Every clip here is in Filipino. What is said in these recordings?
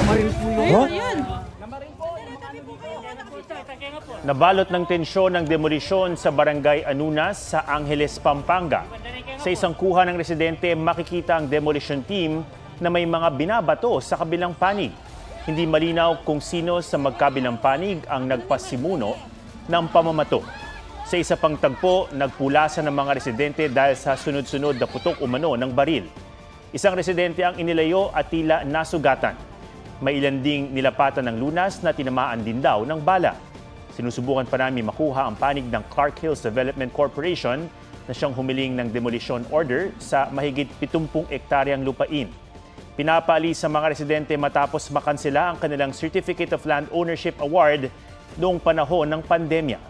Namaril po yun. Nabalot ng tensyon ng demolisyon sa Barangay Anunas sa Angeles, Pampanga. Sa isang kuha ng residente, makikita ang demolition team na may mga binabato sa kabilang panig. Hindi malinaw kung sino sa magkabilang panig ang nagpasimuno ng pamamato. Sa isa pang tagpo, nagpulasan ng mga residente dahil sa sunod-sunod na putok umano ng baril. Isang residente ang inilayo at tila nasugatan. May ilan ding nilapatan ng lunas na tinamaan din daw ng bala. Sinusubukan pa namin makuha ang panig ng Clark Hills Development Corporation na siyang humiling ng demolition order sa mahigit 70 ektaryang lupain. Pinapaalis sa mga residente matapos makansela ang kanilang Certificate of Land Ownership Award noong panahon ng pandemya.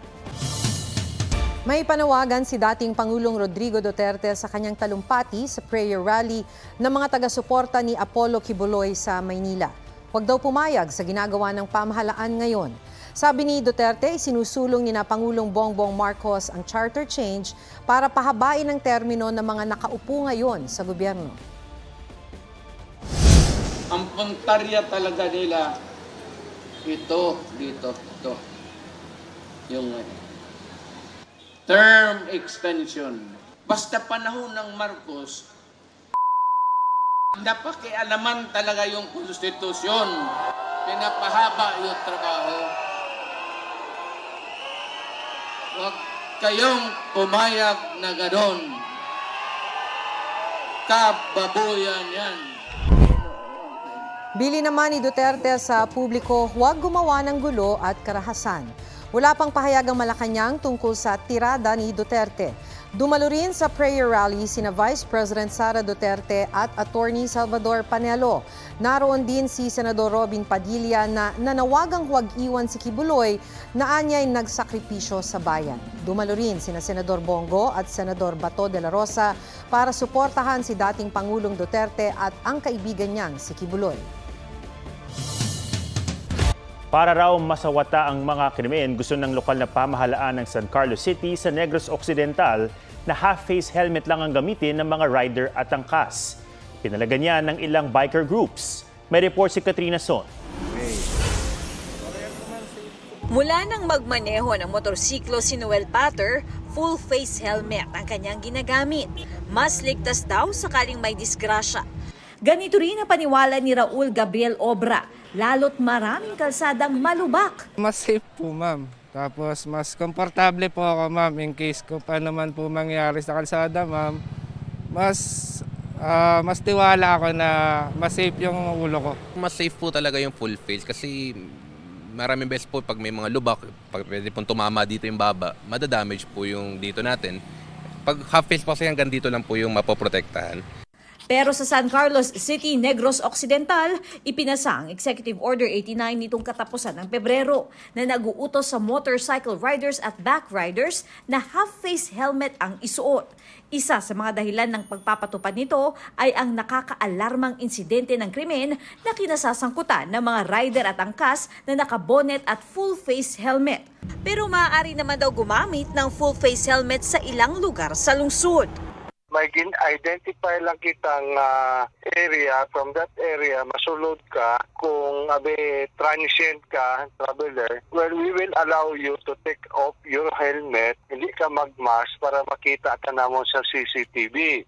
May panawagan si dating Pangulong Rodrigo Duterte sa kanyang talumpati sa prayer rally ng mga taga-suporta ni Apollo Kibuloy sa Maynila. Huwag daw pumayag sa ginagawa ng pamahalaan ngayon. Sabi ni Duterte, sinusulong ni na Pangulong Bongbong Marcos ang charter change para pahabain ang termino ng mga nakaupo ngayon sa gobyerno. Ang puntarya talaga nila, ito. Yung term extension. Basta panahon ng Marcos, napakialaman talaga yung konstitusyon. Pinapahaba yung trabaho. Huwag kayong pumayag na gano'n. Kababuyan yan. Bili naman ni Duterte sa publiko, huwag gumawa ng gulo at karahasan. Wala pang pahayagang Malacanang tungkol sa tirada ni Duterte. Dumalo rin sa prayer rally sina Vice President Sara Duterte at Attorney Salvador Panelo. Naroon din si Senador Robin Padilla na nanawagang huwag iwan si Kibuloy na anya'y nagsakripisyo sa bayan. Dumalo rin sina Senador Bongo at Senador Bato de la Rosa para suportahan si dating Pangulong Duterte at ang kaibigan niyang si Kibuloy. Para raw masawata ang mga krimen, gusto ng lokal na pamahalaan ng San Carlos City sa Negros Occidental na half-face helmet lang ang gamitin ng mga rider at angkas. Pinalagan niya ng ilang biker groups. May report si Katrina Son. Mula nang magmaneho ng motorsiklo si Noel Pater, full-face helmet ang kanyang ginagamit. Mas ligtas daw sakaling may disgrasya. Ganito rin ang paniwala ni Raul Gabriel Obra, lalo't maraming kalsadang malubak. Mas safe po, ma'am. Tapos mas komportable po ako, ma'am, in case ko pa naman po mangyari sa kalsada, ma'am. Mas tiwala ako na mas safe yung ulo ko. Mas safe po talaga yung full face kasi maraming beses po pag may mga lubak, pag pwede pong tumama dito yung baba, madadamage po yung dito natin. Pag half face po kasi hanggang dito lang po yung mapoprotektahan. Pero sa San Carlos City, Negros Occidental, ipinasa ang Executive Order 89 nitong katapusan ng Pebrero na nag-uutos sa motorcycle riders at back riders na half-face helmet ang isuot. Isa sa mga dahilan ng pagpapatupad nito ay ang nakakaalarmang insidente ng krimen na kinasasangkutan ng mga rider at angkas na nakabonet at full-face helmet. Pero maaari naman daw gumamit ng full-face helmet sa ilang lugar sa lungsod. May identify lang kitang area, from that area, masulod ka, kung transient ka, traveler, well, we will allow you to take off your helmet, hindi ka mag-mask para makita ka namon sa CCTV.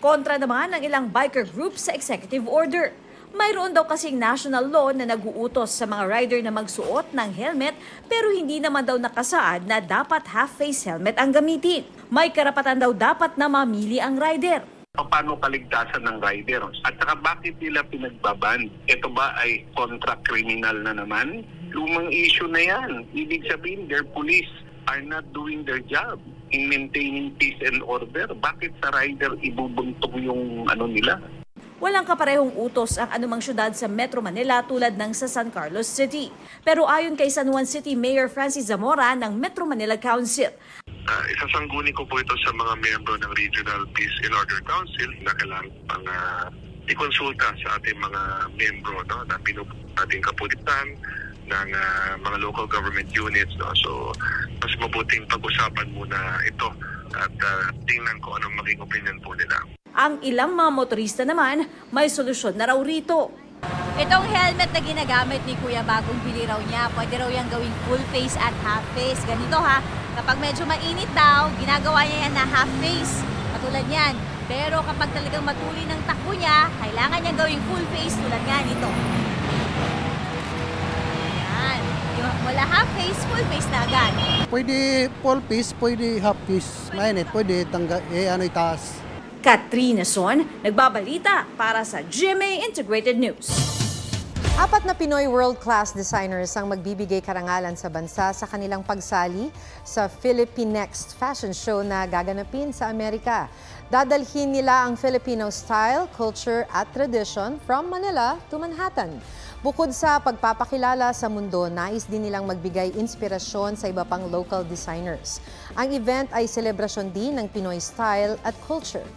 Kontra naman ang ilang biker groups sa executive order. Mayroon daw kasing national law na nag-uutos sa mga rider na magsuot ng helmet pero hindi naman daw nakasaad na dapat half-face helmet ang gamitin. May karapatan daw dapat na mamili ang rider. Paano kaligtasan ng rider? At saka bakit nila pinagbaban? Ito ba ay kontra-criminal na naman? Lumang issue na yan. Ibig sabihin, their police are not doing their job in maintaining peace and order. Bakit sa rider ibubuntong yung nila? Walang kaparehong utos ang anumang syudad sa Metro Manila tulad ng sa San Carlos City. Pero ayon kay San Juan City Mayor Francis Zamora ng Metro Manila Council, isasangguni ko po ito sa mga miyembro ng Regional Peace and Order Council na kailangan pang ikonsulta sa ating mga miyembro na ating kapulisan ng mga local government units. So, mas mabuting pag-usapan muna ito at tingnan ko anong maging opinion po nila. Ang ilang mga motorista naman may solusyon na raw rito. Itong helmet na ginagamit ni Kuya bagong bili raw niya, pwede raw yung gawing full face at half face. Ganito ha, kapag medyo mainit daw, ginagawa niya yan na half face. Katulad yan. Pero kapag talagang matuloy ng takbo niya, kailangan niya gawing full face tulad nga nito. Yan. Yung wala half face, full face na agad. Pwede full face, pwede half face. Mainit, pwede itaas. Katrina Son, nagbabalita para sa GMA Integrated News. 4 na Pinoy world-class designers ang magbibigay karangalan sa bansa sa kanilang pagsali sa Philippinext Fashion Show na gaganapin sa Amerika. Dadalhin nila ang Filipino style, culture at tradition from Manila to Manhattan. Bukod sa pagpapakilala sa mundo, nais din nilang magbigay inspirasyon sa iba pang local designers. Ang event ay selebrasyon din ng Pinoy style at culture.